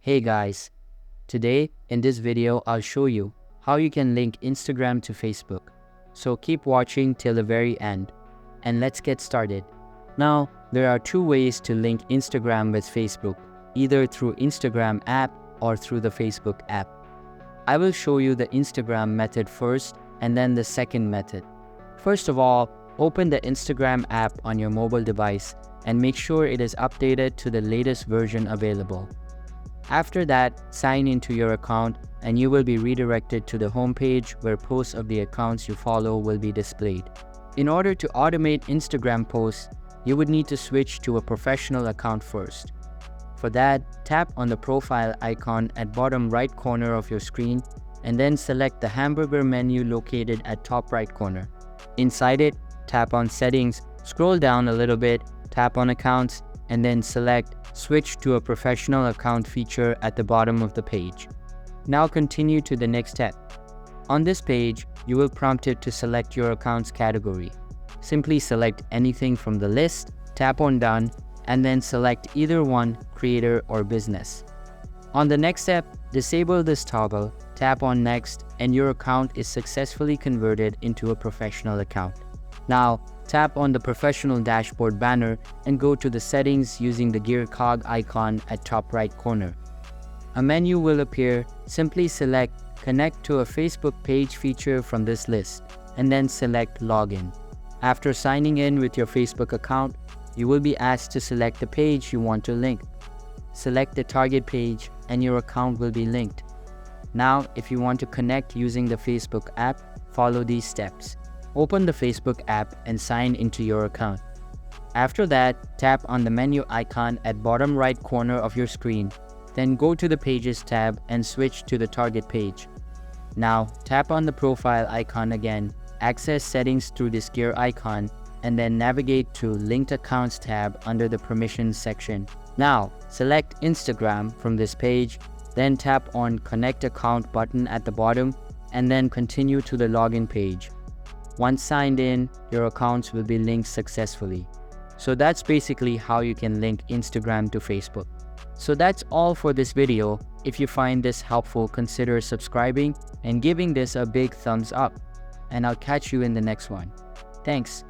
Hey guys, today in this video I'll show you how you can link Instagram to Facebook. So keep watching till the very end and let's get started. Now there are two ways to link Instagram with Facebook, either through Instagram app or through the Facebook app. I will show you the Instagram method first and then the second method. First of all, open the Instagram app on your mobile device and make sure it is updated to the latest version available. After that, sign into your account and you will be redirected to the homepage where posts of the accounts you follow will be displayed. In order to automate Instagram posts, you would need to switch to a professional account first. For that, tap on the profile icon at bottom right corner of your screen and then select the hamburger menu located at top right corner. Inside it, tap on Settings, scroll down a little bit, tap on Accounts, and then select Switch to a Professional Account feature at the bottom of the page. Now continue to the next step. On this page, you will prompt it to select your account's category. Simply select anything from the list, tap on Done, and then select either one, Creator or Business. On the next step, disable this toggle, tap on Next, and your account is successfully converted into a professional account. Now, tap on the Professional Dashboard banner and go to the Settings using the gear cog icon at top right corner. A menu will appear. Simply select Connect to a Facebook page feature from this list, and then select Login. After signing in with your Facebook account, you will be asked to select the page you want to link. Select the target page and your account will be linked. Now, if you want to connect using the Facebook app, follow these steps. Open the Facebook app and sign into your account. After that, tap on the menu icon at bottom right corner of your screen. Then go to the Pages tab and switch to the target page. Now, tap on the profile icon again, access settings through this gear icon, and then navigate to Linked Accounts tab under the Permissions section. Now, select Instagram from this page, then tap on Connect Account button at the bottom, and then continue to the login page. Once signed in, your accounts will be linked successfully. So that's basically how you can link Instagram to Facebook. So that's all for this video. If you find this helpful, consider subscribing and giving this a big thumbs up. And I'll catch you in the next one. Thanks.